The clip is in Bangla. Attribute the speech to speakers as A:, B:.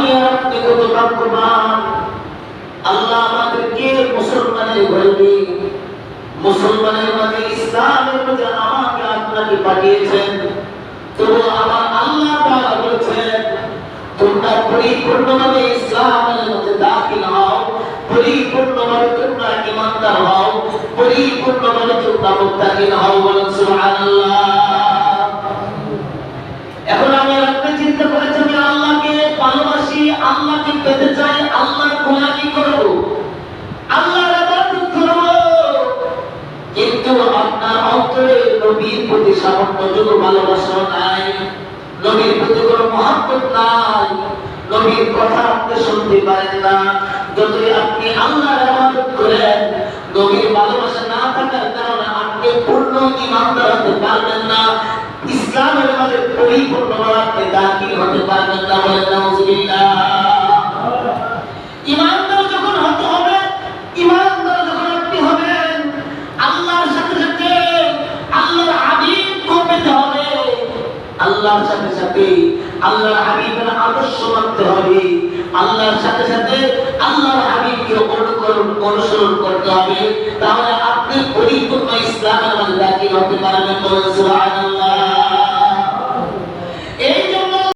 A: আমি আর আপনি কত ভাগ্যবান। আল্লাহ আমাদেরকে মুসলমানের ঘরে, মুসলমানের মাঝে, ইসলামের মাঝে আমাকে আপনাকে পাঠিয়েছেন। তবু আমার আল্লাহ তাআলা বলেছেন তোমরা পরিপূর্ণভাবে ইসলামের মধ্যে দাখিল হও, পরিপূর্ণভাবে তোমরা ঈমানদার হও, পরিপূর্ণভাবে তোমরা মুত্তাকিন হও। বলেন সুবহানাল্লাহ। এখন আমি আপনি চিন্তা করেছেন যে আল্লাহকে ভালোবাসি, আল্লাহকে পেতে চাই, আল্লাহর গোলামি করব, আল্লাহর ইবাদত করব, কিন্তু আপনার অন্তরে নবীর প্রতি সামান্যতম ভালোবাসা নাই, নবীর প্রতি কোনো মহব্বত নাই, নবীর কথা আপনি শুনতে পারেন না। যতই আপনি আল্লাহর ইবাদত করেন, নবীর ভালোবাসা না থাকার কারণে আপনি পূর্ণ ঈমানদার হতে পারবেন না, ইসলামের মধ্যে পরিপূর্ণভাবে আপনি দাখিল হতে পারবেন না। বলেন নাউযুবিল্লাহ। ঈমানদার যখন হতে হবে, ঈমানদার যখন আপনি হবেন, আল্লাহর সাথে সাথে আল্লাহর হাবিবকে পেতে হবে, আল্লাহর সাথে সাথে আল্লাহর হাবিবের আদর্শ মানতে হবে, আল্লাহর সাথে সাথে আল্লাহর হাবিবকে অনুসরণ করতে হবে। তাহলে আপনি পরিপূর্ণ ইসলামের মধ্যে দাখিল হতে পারবেন। বলেন সুবহানাল্লাহ।